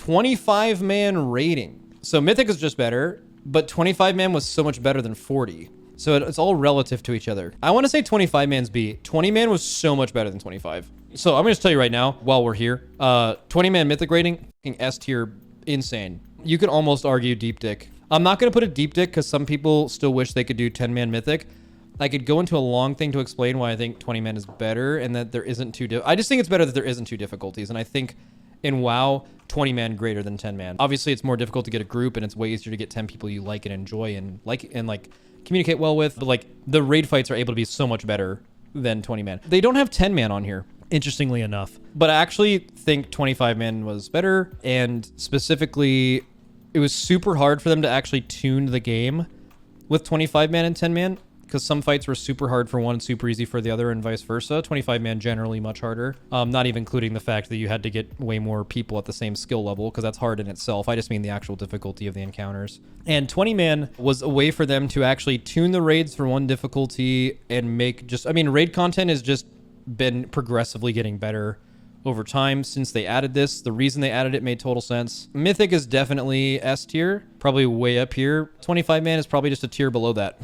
25-man rating. So Mythic is just better, but 25-man was so much better than 40. So it's all relative to each other. I want to say 25-man's B. 20-man was so much better than 25. So I'm going to just tell you right now, while we're here, 20-man Mythic rating, S tier, insane. You could almost argue deep dick. I'm not going to put a deep dick because some people still wish they could do 10-man Mythic. I could go into a long thing to explain why I think 20-man is better and that there isn't I just think it's better that there isn't two difficulties. And I think in WoW, 20-man greater than 10-man. Obviously, it's more difficult to get a group and it's way easier to get 10 people you like and enjoy and like communicate well with. But like the raid fights are able to be so much better than 20-man. They don't have 10-man on here, interestingly enough. But I actually think 25-man was better. And specifically, it was super hard for them to actually tune the game with 25-man and 10-man. Because some fights were super hard for one and super easy for the other and vice versa. 25-man generally much harder. Not even including the fact that you had to get way more people at the same skill level because that's hard in itself. I just mean the actual difficulty of the encounters. And 20-man was a way for them to actually tune the raids for one difficulty and make raid content has just been progressively getting better over time since they added this. The reason they added it made total sense. Mythic is definitely S tier, probably way up here. 25-man is probably just a tier below that,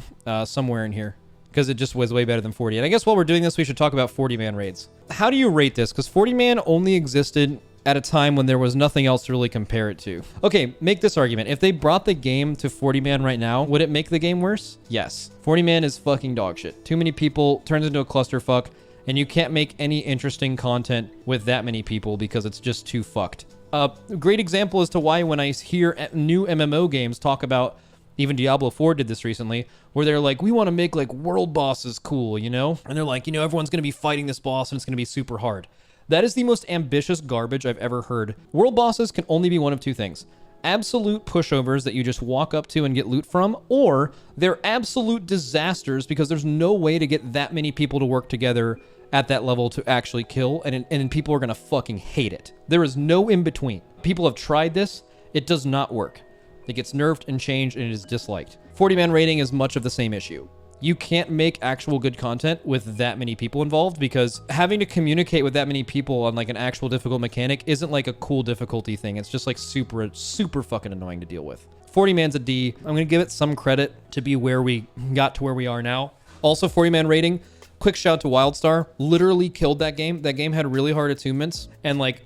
somewhere in here, because it just was way better than 40. And I guess while we're doing this, we should talk about 40-man raids. How do you rate this? Because 40-man only existed at a time when there was nothing else to really compare it to. Okay, make this argument. If they brought the game to 40-man right now, would it make the game worse? Yes. 40-man is fucking dog shit. Too many people, turns into a clusterfuck. And you can't make any interesting content with that many people because it's just too fucked. A great example as to why when I hear new MMO games talk about, even Diablo 4 did this recently, where they're like, we want to make like world bosses cool, you know? And they're like, everyone's going to be fighting this boss and it's going to be super hard. That is the most ambitious garbage I've ever heard. World bosses can only be one of two things. Absolute pushovers that you just walk up to and get loot from, or they're absolute disasters because there's no way to get that many people to work together at that level to actually kill, and people are gonna fucking hate it. There is no in between. People have tried this. It does not work. It gets nerfed and changed and it is disliked. 40-man rating is much of the same issue. You can't make actual good content with that many people involved because having to communicate with that many people on like an actual difficult mechanic isn't like a cool difficulty thing. It's just like super fucking annoying to deal with. 40-man's a D. I'm gonna give it some credit to be where we got to where we are now. Also, 40-man rating. Quick shout to WildStar, literally killed that game. That game had really hard attunements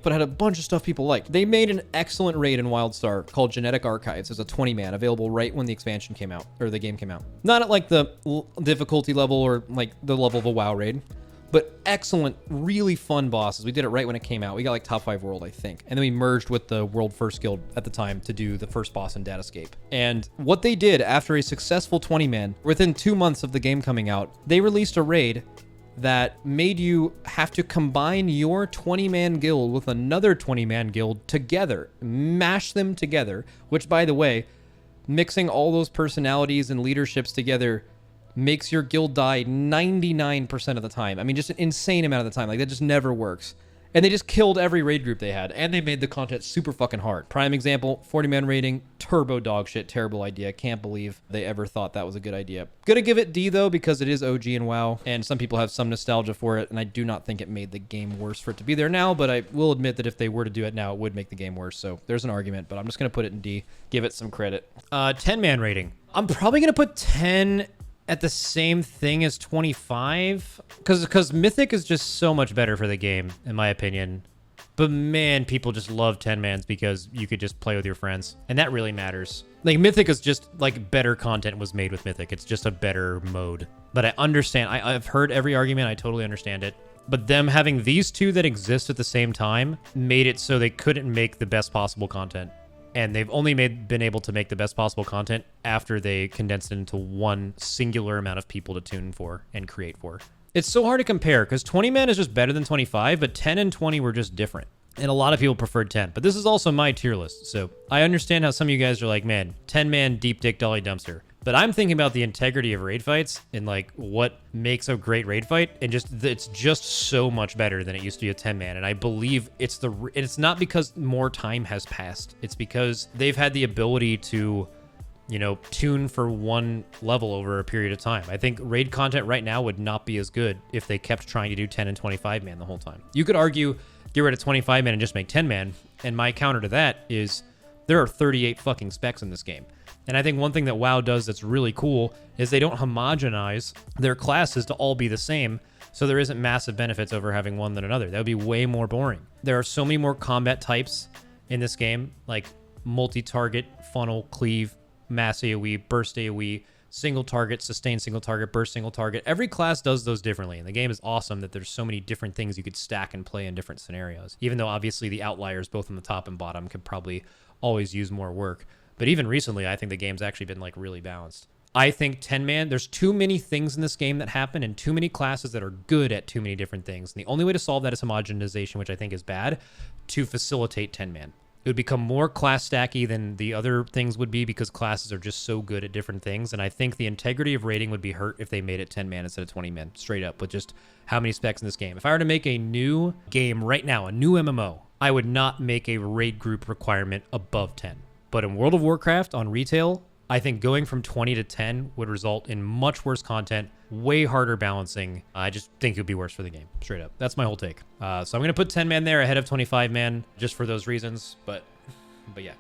but had a bunch of stuff people liked. They made an excellent raid in WildStar called Genetic Archives. It's a 20-man available right when the expansion came out, or the game came out. Not at like the difficulty level or like the level of a WoW raid, but excellent, really fun bosses. We did it right when it came out. We got like top 5 world, I think. And then we merged with the World First Guild at the time to do the first boss in Datascape. And what they did after a successful 20-man, within 2 months of the game coming out, they released a raid that made you have to combine your 20-man guild with another 20-man guild together, mash them together, which by the way, mixing all those personalities and leaderships together makes your guild die 99% of the time. I mean, just an insane amount of the time. Like, that just never works. And they just killed every raid group they had. And they made the content super fucking hard. Prime example, 40-man rating, turbo dog shit, terrible idea. Can't believe they ever thought that was a good idea. Gonna give it D, though, because it is OG and WoW. And some people have some nostalgia for it. And I do not think it made the game worse for it to be there now. But I will admit that if they were to do it now, it would make the game worse. So there's an argument. But I'm just gonna put it in D. Give it some credit. 10-man rating. I'm probably gonna put 10... at the same thing as 25 because Mythic is just so much better for the game in my opinion, but man, people just love 10-mans because you could just play with your friends and that really matters. Like, Mythic is just like better content was made with Mythic. It's just a better mode. But I understand, I've heard every argument. I totally understand it, but them having these two that exist at the same time made it so they couldn't make the best possible content. And they've only been able to make the best possible content after they condensed it into one singular amount of people to tune for and create for. It's so hard to compare because 20-man is just better than 25, but 10 and 20 were just different. And a lot of people preferred 10, but this is also my tier list. So I understand how some of you guys are like, man, 10-man deep dick dolly dumpster. But I'm thinking about the integrity of raid fights and like what makes a great raid fight, and it's just so much better than it used to be a 10-man. And I believe it's not because more time has passed. It's because they've had the ability to, tune for one level over a period of time. I think raid content right now would not be as good if they kept trying to do 10 and 25-man the whole time. You could argue get rid of 25 man and just make 10 man. And my counter to that is there are 38 fucking specs in this game. And I think one thing that WoW does that's really cool is they don't homogenize their classes to all be the same. So there isn't massive benefits over having one than another. That would be way more boring. There are so many more combat types in this game, like multi-target, funnel, cleave, mass AoE, burst AoE, single target, sustain single target, burst single target. Every class does those differently. And the game is awesome that there's so many different things you could stack and play in different scenarios. Even though obviously the outliers, both on the top and bottom, could probably always use more work. But even recently, I think the game's actually been like really balanced. I think 10-man, there's too many things in this game that happen and too many classes that are good at too many different things. And the only way to solve that is homogenization, which I think is bad, to facilitate 10-man. It would become more class stacky than the other things would be because classes are just so good at different things. And I think the integrity of rating would be hurt if they made it 10-man instead of 20-man, straight up, with just how many specs in this game. If I were to make a new game right now, a new MMO, I would not make a raid group requirement above 10. But in World of Warcraft on retail, I think going from 20 to 10 would result in much worse content, way harder balancing. I just think it would be worse for the game, straight up. That's my whole take. So I'm going to put 10-man there ahead of 25-man just for those reasons. But yeah.